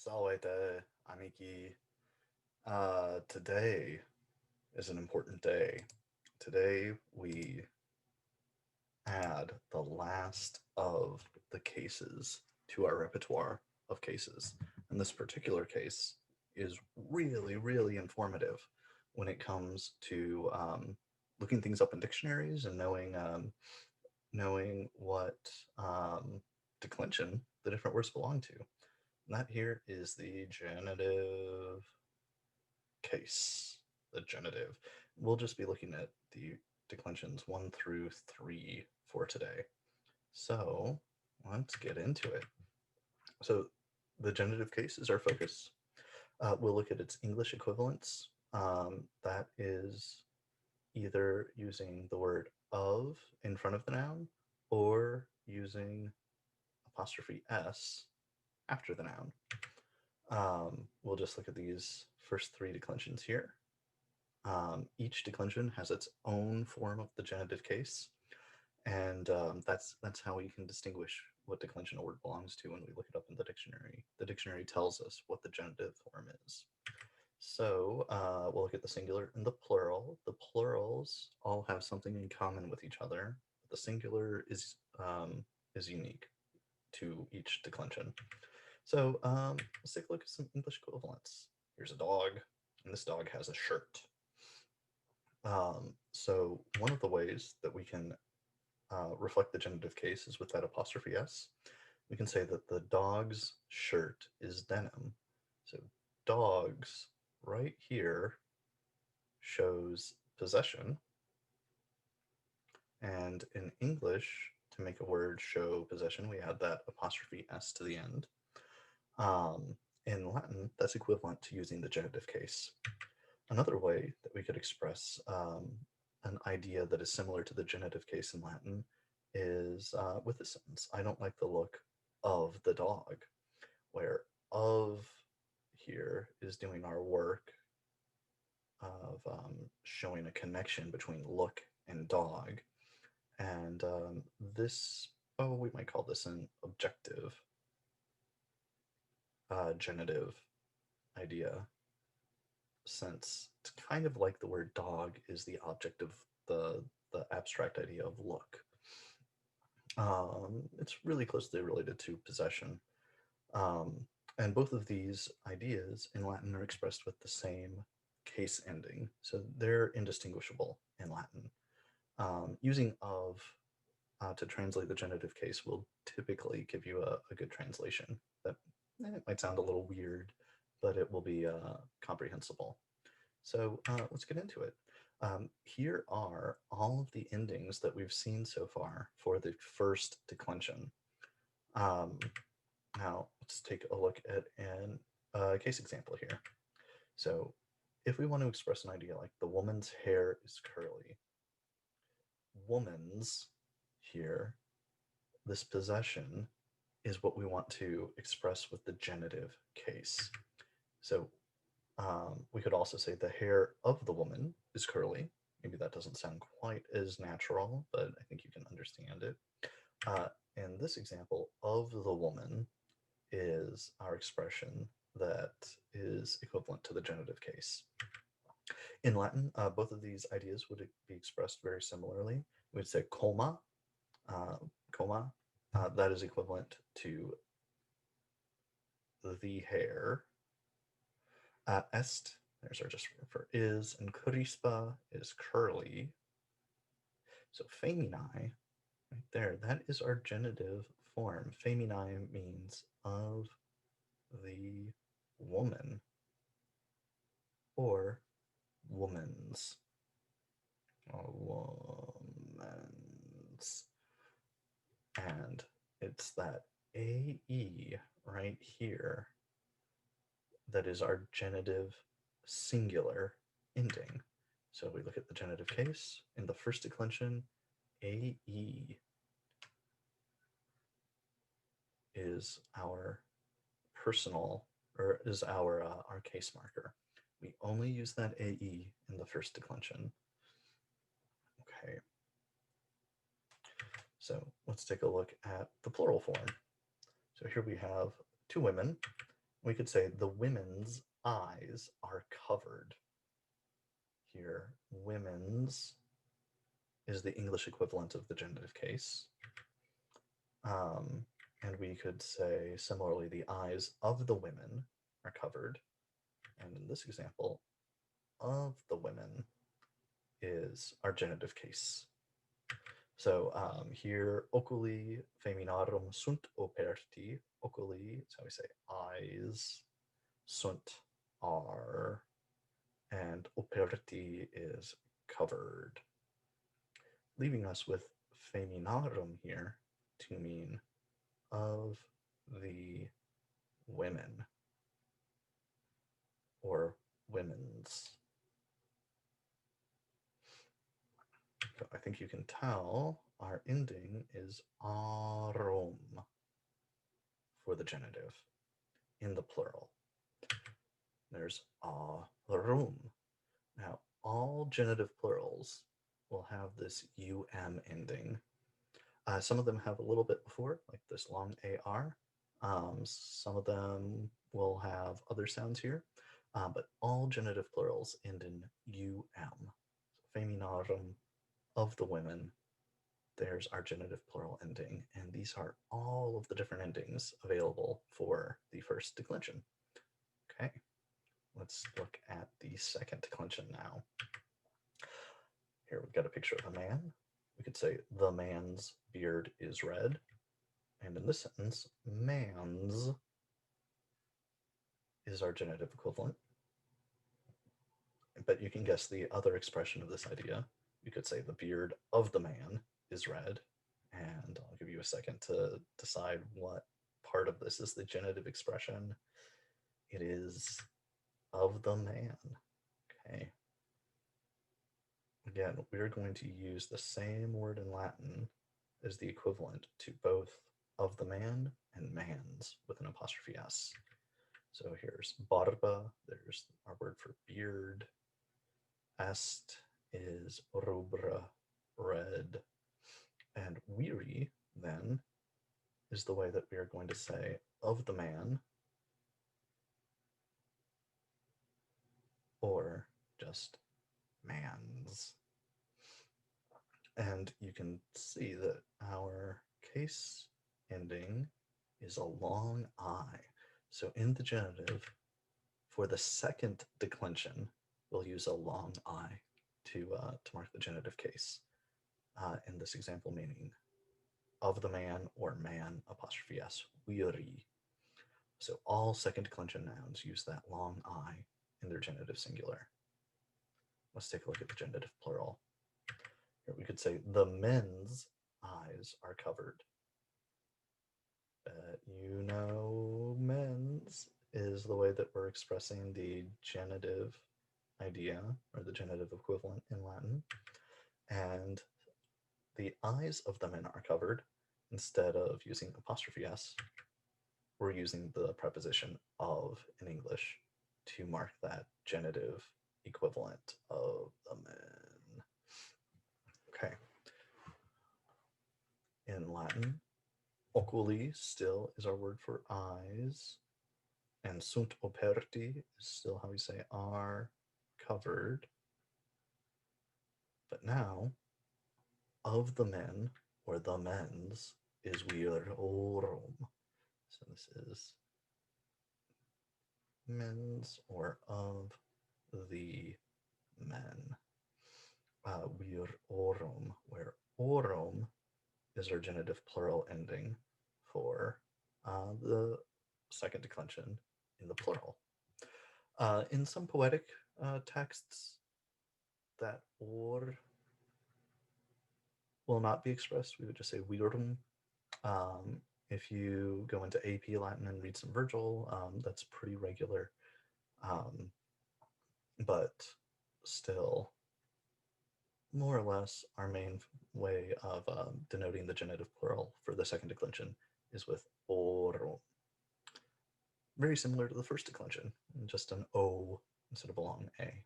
Salvete, amici. Today is an important day. Today we add the last of the cases to our repertoire of cases. And this particular case is really, really informative when it comes to looking things up in dictionaries and knowing what declension the different words belong to. And that here is the genitive case, the genitive. We'll just be looking at the declensions 1 through 3 for today. So let's get into it. So the genitive case is our focus. We'll look at its English equivalents. That is either using the word of in front of the noun or using apostrophe s after the noun. We'll just look at these first 3 declensions here. Each declension has its own form of the genitive case, and that's how we can distinguish what declension a word belongs to when we look it up in the dictionary. The dictionary tells us what the genitive form is. So we'll look at the singular and the plural. The plurals all have something in common with each other. The singular is unique to each declension. So let's take a look at some English equivalents. Here's a dog, and this dog has a shirt. So one of the ways that we can reflect the genitive case is with that apostrophe s. We can say that the dog's shirt is denim. So dogs right here shows possession. And in English, to make a word show possession, we add that apostrophe s to the end. In Latin, that's equivalent to using the genitive case. Another way that we could express an idea that is similar to the genitive case in Latin is with the sentence, I don't like the look of the dog, where of here is doing our work of showing a connection between look and dog. And this, we might call this an objective genitive idea, since it's kind of like the word dog is the object of the abstract idea of look. It's really closely related to possession. And both of these ideas in Latin are expressed with the same case ending, so they're indistinguishable in Latin. Using of to translate the genitive case will typically give you a good translation. That it might sound a little weird, but it will be comprehensible. So let's get into it. Here are all of the endings that we've seen so far for the first declension. Now let's take a look at a case example here. So if we want to express an idea like the woman's hair is curly, woman's here, this possession is what we want to express with the genitive case. So we could also say the hair of the woman is curly. Maybe that doesn't sound quite as natural, but I think you can understand it. In this example, of the woman is our expression that is equivalent to the genitive case. In Latin, both of these ideas would be expressed very similarly. We would say coma, that is equivalent to the hair. Est, there's our just for is, and crispa is curly. So feminae, right there, that is our genitive form. Feminae means of the woman or woman's. Woman's. And it's that AE right here that is our genitive singular ending. So we look at the genitive case. In the first declension, AE is our personal, or is our case marker. We only use that AE in the first declension. Okay. So let's take a look at the plural form. So here we have 2 women. we could say the women's eyes are covered. Here, women's is the English equivalent of the genitive case. And we could say, similarly, the eyes of the women are covered. And in this example, of the women is our genitive case. So here, oculi feminarum sunt operti. Oculi is how we say eyes. Sunt are. And operti is covered. Leaving us with feminarum here to mean of the women or women's. So I think you can tell our ending is arum for the genitive in the plural. There's arum. Now, all genitive plurals will have this um ending. Some of them have a little bit before, like this long AR. Some of them will have other sounds here, but all genitive plurals end in um. So, feminarum, of the women, there's our genitive plural ending, and these are all of the different endings available for the first declension. Okay, let's look at the second declension now. Here we've got a picture of a man. We could say the man's beard is red. And in this sentence, man's is our genitive equivalent. But you can guess the other expression of this idea. You could say the beard of the man is red. And I'll give you a second to decide what part of this is the genitive expression. It is of the man. Okay. Again, we're going to use the same word in Latin as the equivalent to both of the man and man's with an apostrophe s. So here's barba, there's our word for beard. Est is rubra, red. And weary, then, is the way that we are going to say of the man, or just man's. And you can see that our case ending is a long I. So in the genitive, for the second declension, we'll use a long I to mark the genitive case. In this example, meaning of the man or man apostrophe s, weary. So all second declension nouns use that long I in their genitive singular. Let's take a look at the genitive plural. Here we could say the men's eyes are covered. You know, men's is the way that we're expressing the genitive idea or the genitive equivalent in Latin. And the eyes of the men are covered. Instead of using apostrophe s, we're using the preposition of in English to mark that genitive equivalent of the men. Okay. In Latin, oculi still is our word for eyes, and sunt operti is still how we say are covered. But now, of the men, or the men's, is virorum. So this is men's or of the men. Virorum, where orum is our genitive plural ending for the second declension in the plural. In some poetic texts, that or will not be expressed. We would just say virum. If you go into AP Latin and read some Virgil, that's pretty regular. But still, more or less, our main way of denoting the genitive plural for the second declension is with orum. Very similar to the first declension, just an O instead of a long A.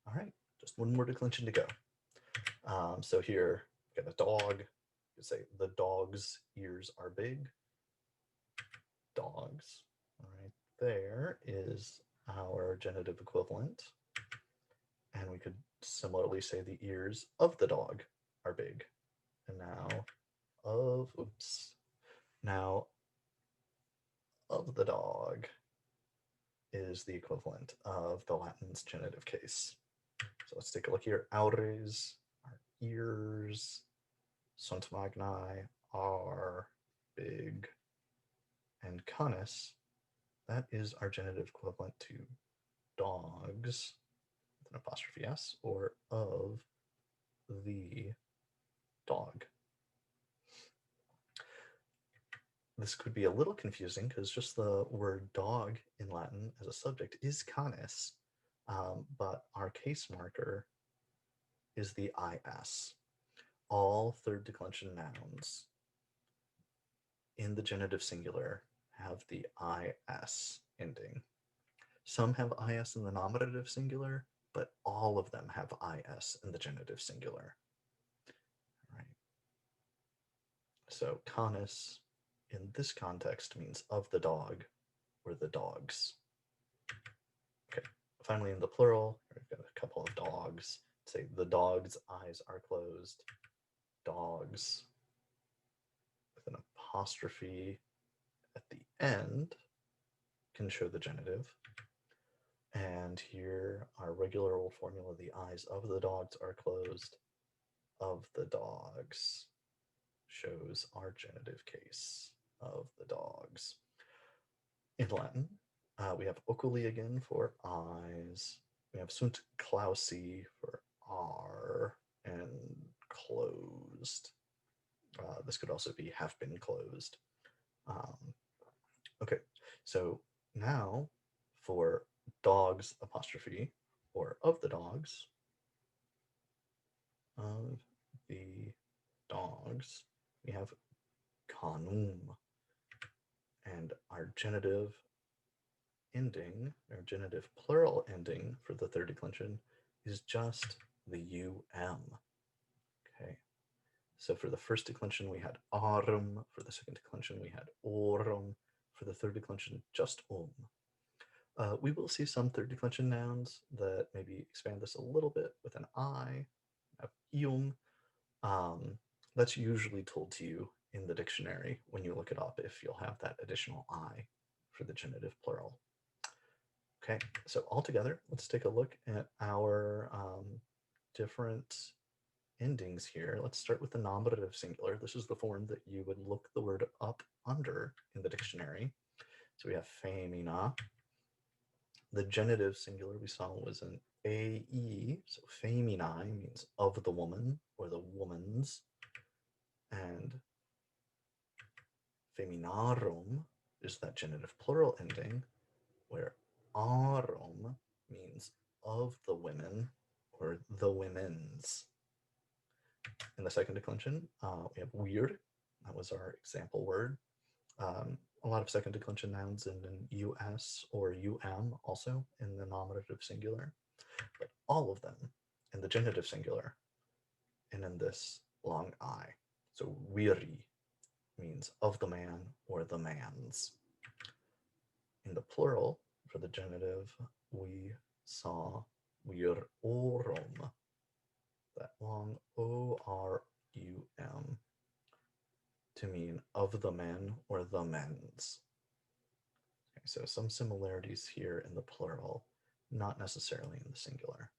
All right, just one more declension to go. So here, we got a dog. You could say the dog's ears are big. Dogs. All right, there is our genitive equivalent. And we could similarly say the ears of the dog are big. And now of the dog is the equivalent of the Latin's genitive case. So let's take a look here. Aures, our ears, sunt magni are big, and canis, that is our genitive equivalent to dogs, with an apostrophe s, or of the dog. This could be a little confusing because just the word dog in Latin as a subject is canis, but our case marker is the is. All third declension nouns in the genitive singular have the is ending. Some have is in the nominative singular, but all of them have is in the genitive singular. Right. So canis in this context means of the dog or the dogs. Okay, finally in the plural, we've got a couple of dogs. Say the dog's eyes are closed. Dogs with an apostrophe at the end can show the genitive. And here our regular old formula, the eyes of the dogs are closed. Of the dogs shows our genitive case of the dogs. In Latin, we have oculi again for eyes. We have sunt clausi for are, and closed. This could also be have been closed. Okay, so now for dogs apostrophe, or of the dogs, we have canum. And our genitive ending, our genitive plural ending for the third declension is just the Okay, so for the first declension we had aurum, for the second declension we had aurum, for the third declension just We will see some third declension nouns that maybe expand this a little bit with an I, ium. That's usually told to you in the dictionary when you look it up if you'll have that additional I for the genitive plural. Okay, so altogether, let's take a look at our different endings here. Let's start with the nominative singular. This is the form that you would look the word up under in the dictionary. So we have femina. The genitive singular we saw was an AE, so feminae means of the woman or the woman's, and feminarum is that genitive plural ending, where arum means of the women or the women's. In the second declension, we have weird. That was our example word. A lot of second declension nouns in us or also in the nominative singular, but all of them in the genitive singular and in this long I. So weary means of the man or the man's. In the plural, for the genitive, we saw virorum, that long O-R-U-M, to mean of the men or the men's. Okay, so some similarities here in the plural, not necessarily in the singular.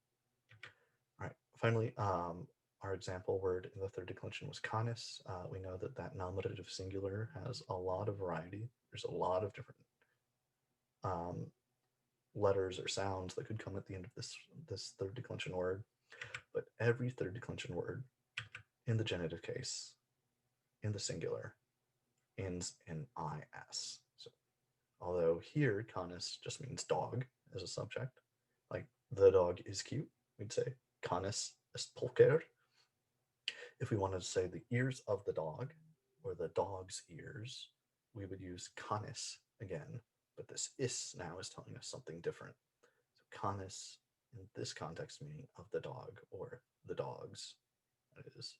All right, finally, our example word in the third declension was canis. We know that that nominative singular has a lot of variety. There's a lot of different letters or sounds that could come at the end of this third declension word, but every third declension word in the genitive case, in the singular, ends in is. So, although here canis just means dog as a subject, like the dog is cute, we'd say canis est pulcher. If we wanted to say the ears of the dog or the dog's ears, we would use canis again, but this is now is telling us something different. So canis in this context meaning of the dog or the dogs. That is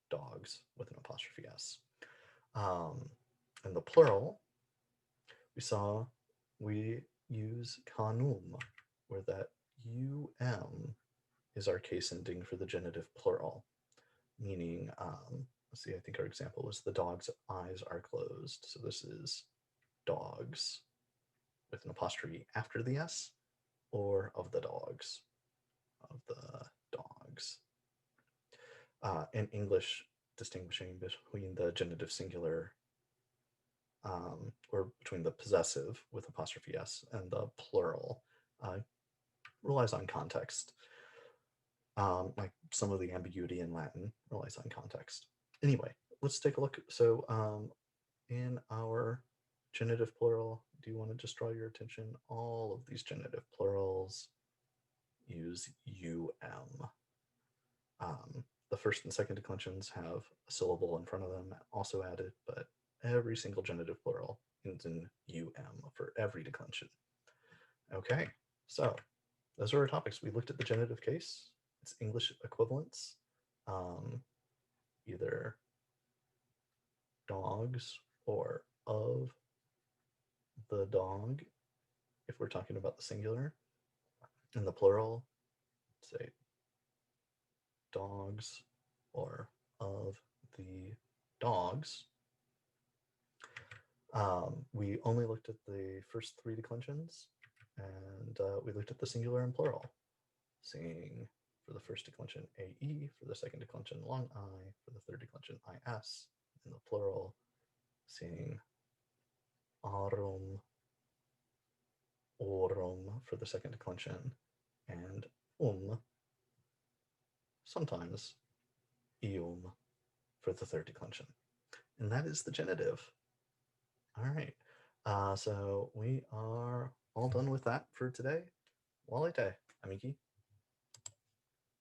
dogs with an apostrophe s. In the plural, We saw we use kanum, where that is our case ending for the genitive plural, meaning, let's see, I think our example was the dog's eyes are closed. So this is dogs with an apostrophe after the S, or of the dogs, of the dogs. In English, distinguishing between the genitive singular or between the possessive with apostrophe S and the plural relies on context. Like some of the ambiguity in Latin relies on context. Anyway, let's take a look. So in our genitive plural, do you want to just draw your attention? All of these genitive plurals use the first and second declensions have a syllable in front of them also added, but every single genitive plural ends in for every declension. Okay, so those are our topics. We looked at the genitive case, its English equivalents, either dogs or of the dog, if we're talking about the singular. In the plural, say dogs or of the dogs. We only looked at the first three declensions, and we looked at the singular and plural, seeing for the first declension AE, for the second declension long I, for the third declension IS, in the plural, seeing arum, orum for the second declension, and sometimes ium for the third declension. And that is the genitive. All right. So we are all done with that for today. Walite, amiki.